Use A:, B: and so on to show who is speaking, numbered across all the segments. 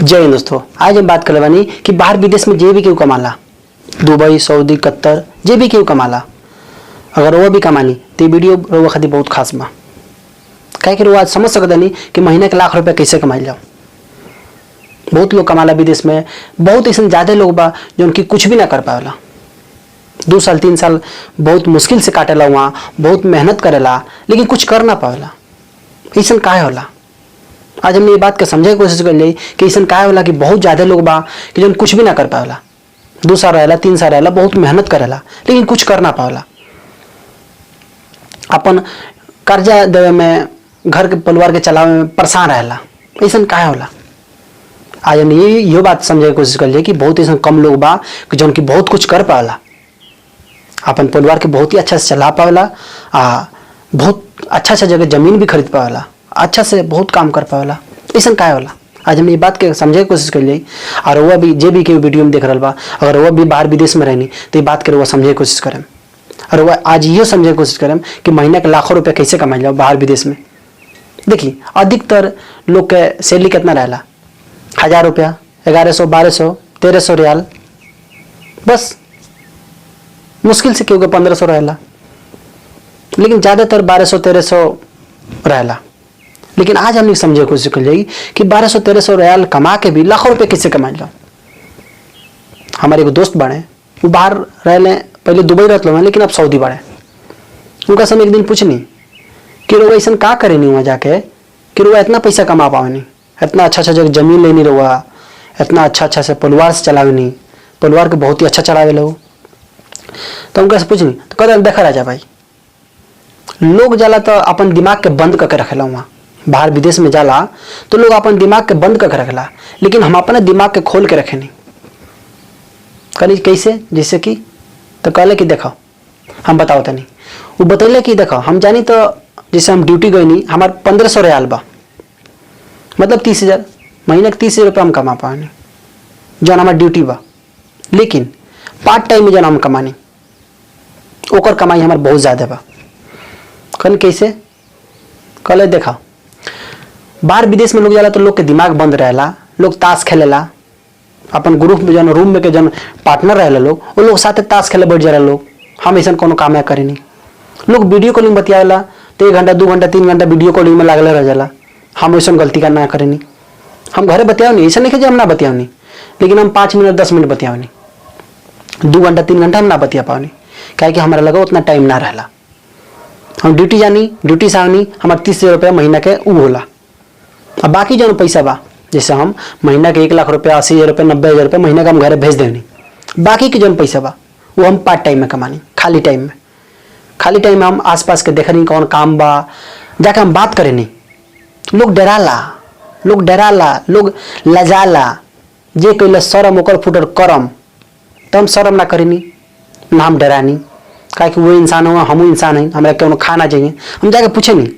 A: जय हिंद दोस्तों, आज हम बात कर बानी कि बाहर विदेश में जे भी केहू कमाला, दुबई, सऊदी, कतर, जे भी केहू कमाला, अगर वो भी कमानी तो वीडियो रउआ खातिर बहुत खास बा। काहे कि रउआ आज समझ सकतानी कि महीने के लाख रुपया कैसे कमाइल जाओ। बहुत लोग कमाला विदेश में, बहुत ऐसे ज्यादा लोग बा जो उनकी कुछ भी ना कर पावेला। 2 साल 3 साल बहुत मुश्किल से काटेला, वहाँ बहुत मेहनत करेला, लेकिन कुछ कर ना पावेला। ऐसा काहे होला? आज हमने ये बात के समझे की कोशिश कर ली कि ऐसा काहे होला कि बहुत ज्यादा लोग बा कि जो कुछ भी ना कर पावेला। 2 साल रहेला, 3 साल रहेला, बहुत मेहनत करेला, लेकिन कुछ कर ना पावेला। अपन कर्जा देवे में, घर के परिवार के चलावे में परेशान रहेला। ऐसा काहे होला? आज हमने ये बात समझे की कोशिश कर ली कि बहुत ऐसा कम लोग बा कि जो उनकी बहुत कुछ कर पावेला, अपन परिवार के बहुत ही अच्छा से चला पावेला, बहुत अच्छा जगह जमीन भी खरीद पावेला, अच्छा से बहुत काम कर पावेला। ऐसा काहे होला? आज हमने ये बात के समझे की कोशिश कर ली। और वह भी जे भी के वीडियो में देख रहा बा, अगर वह भी बाहर विदेश में रहनी तो ये बात के वह समझे की कोशिश करें। और वह आज ये समझे की कोशिश करें कि महीने के लाखों रुपया कैसे कमाई जाओ बाहर विदेश में। देखिए, अधिकतर लोग के सैलरी कितना रहेला? 1000 रुपया, 1100, 1200, 1300 रियाल, बस। मुश्किल से क्योंकि 1500 रहेला, लेकिन ज्यादातर 1200 1300 रहेला। लेकिन आज हमने समझे की कोशिश कर ली कि 1200 1300 रियाल कमा के भी लाखों रुपए कैसे कमाई जाओ। हमारे एक दोस्त बने, वो बाहर रहे, पहले दुबई रहते लोग, लेकिन अब सऊदी बड़े। उनका समय एक दिन पूछनी कि रोवा ऐसा का करे नहीं वहाँ जाके कि रोवा इतना पैसा कमा पावे नहीं, इतना अच्छा जगह जमीन लेनी रोवा, इतना अच्छा से परिवार से चलावे नहीं, परिवार के बहुत ही अच्छा चलावे लोग। तो उनका से पूछनी तो कहते देखा राजा भाई, लोग जाला तो अपन दिमाग के बंद करके रखेला। वहाँ बाहर विदेश में जाला तो लोग अपन दिमाग के बंद करके रखेला, लेकिन हम अपने दिमाग के खोल के रखे नहीं। कहली कैसे? जैसे कि तो कहले कि देखो हम बताओ तनी। वो बतैले कि देखो हम जानी तो जैसे हम ड्यूटी गई नहीं, हमारे 1500 रियाल बा, मतलब 30,000 महीने के 30,000 रुपया हम कमा पानी जौन हमार ड्यूटी बा। लेकिन पार्ट टाइम में जौन हम कमानी ओकर कमाई हमार बहुत ज्यादा बा। कहन कैसे? कहले देखा बाहर विदेश में लोग जाला तो लोग के दिमाग बंद रहेला, लोग ताश खेलेला, अपन ग्रुप में जन रूम में के जन पार्टनर रहेला लोग, वो लोग साथे ताश खेले बैठ जाला लोग। हम ऐसा कोनो काम करे नहीं। लोग वीडियो कॉलिंग बतियाला तो 1 घंटा 2 घंटा 3 घंटा वीडियो कॉलिंग में लागले रह जाला। हम ऐसा गलती का ना करे नहीं। हम घरे बतियाओ नहीं, ऐसा नहीं कि हम ना बतियाओ नहीं, लेकिन हम 5 मिनट 10 मिनट बतियाओ नहीं। 2 घंटा 3 घंटा हम ना बतिया पाओ नहीं, काहे कि हमारा लगा उतना टाइम ना रहला। हम ड्यूटी जानी, ड्यूटी से आनी, हमारे 30,000 रुपया महीना के ऊ होला। अब बाकी जो पैसा बा, जैसे हम महीना के 1 लाख रुपया, 80,000 रुपया, 90,000 रुपया महीना का हम घर भेज देनी। बाकी के जो पैसा बा वो हम पार्ट टाइम में कमानी, खाली टाइम में। खाली टाइम में हम आसपास के देख नहीं कौन काम बा, जाके हम बात करे नहीं। लोग डराला, लोग लजाला, जे कैला शरम ओकर फुटर करम, तो हम शरम ना करेनी ना हम डरानी। काहे कि वो इंसान हुआ, हम इंसान हैं, हमारा क्यों खाना चाहिए। हम जाके पूछे नहीं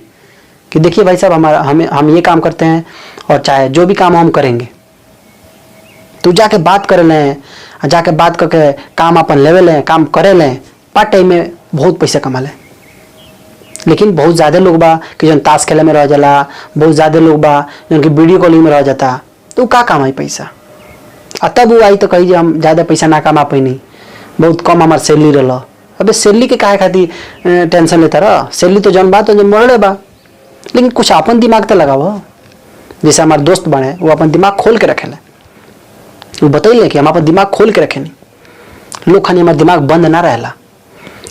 A: कि देखिए भाई साहब हम ये काम करते हैं और चाहे जो भी काम हम करेंगे, तो जाके बात कर लें, जाके बात करके काम अपन लेवे लें, काम करे लें, पार्ट टाइम में बहुत पैसा कमा लें। लेकिन बहुत ज़्यादा लोग बा कि जन ताश खेले में रह जाला, बहुत ज़्यादा लोग बा जन की वीडियो कॉलिंग में रह जाता, तो का कमाई पैसा। और तब वो आई तो कही हम ज़्यादा पैसा ना कमा पैनी, बहुत कम हमार सैलरी रहा। अबे सैलरी के काहे खातिर टेंशन लेता रहा? सैलरी तो जन बात तो जन बढ़े बा, लेकिन कुछ अपन दिमाग तो लगाओ। जैसे हमारे दोस्त बने, वो अपन दिमाग खोल के रखेला, वो बतैले कि हम अपन दिमाग खोल के रखे नहीं। लोग खानी हमारा दिमाग बंद ना रहेला।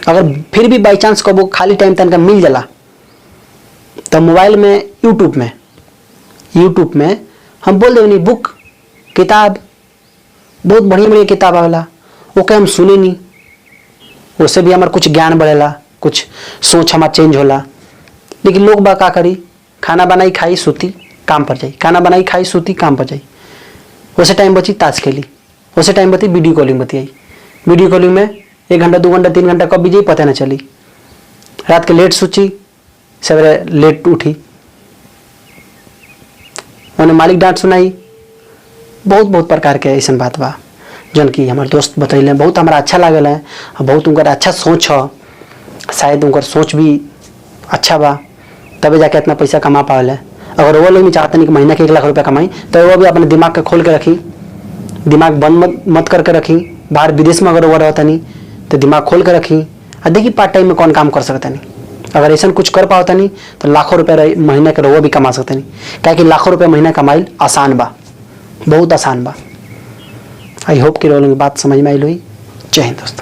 A: अगर फिर भी बाई चांस कबो खाली टाइम तनका मिल जाला तो मोबाइल में यूट्यूब में हम बोल देवनी बुक, किताब, बहुत बढ़िया किताब आवेला, ओके हम सुने नहीं, उससे भी हमारा कुछ ज्ञान बढ़ेला, कुछ सोच हमारा चेंज होला। लेकिन लोग बा का करी, खाना बनाई खाई सूती काम पर जाई, खाना बनाई खाई सूती काम पर जाई। उसे टाइम बची ताश खेली, उसे टाइम बची वीडियो कॉलिंग बतियाई। वीडियो कॉलिंग में 1 घंटा 2 घंटा 3 घंटा कब बीजे पता ना चली। रात के लेट सोची, सवेरे लेट उठी, उन्हें मालिक डांट सुनाई। बहुत प्रकार के ऐसा बात बा जन की हमारे दोस्त बतैले, बहुत हमारा अच्छा लागल है, बहुत उनका अच्छा सोच है, शायद उनका सोच भी अच्छा बा, तबे जाके इतना पैसा कमा पावल है। अगर वो लोग भी चाहते नहीं कि महीना के 1 लाख रुपया कमाई, तो वो भी अपने दिमाग के खोल के रखी, दिमाग बंद मत करके रखी। बाहर विदेश में अगर वो रहता नहीं तो दिमाग खोल के रखी और देखिए पार्ट टाइम में कौन काम कर सकता नहीं। अगर ऐसा कुछ कर पाता नहीं तो लाखों रुपये महीने के वो भी कमा सकते नहीं, क्या कि लाखों रुपये महीना कमाई आसान बा, बहुत आसान बा। आई होप कि लोगों की बात समझ में आई हुई। जय हिंद दोस्तों।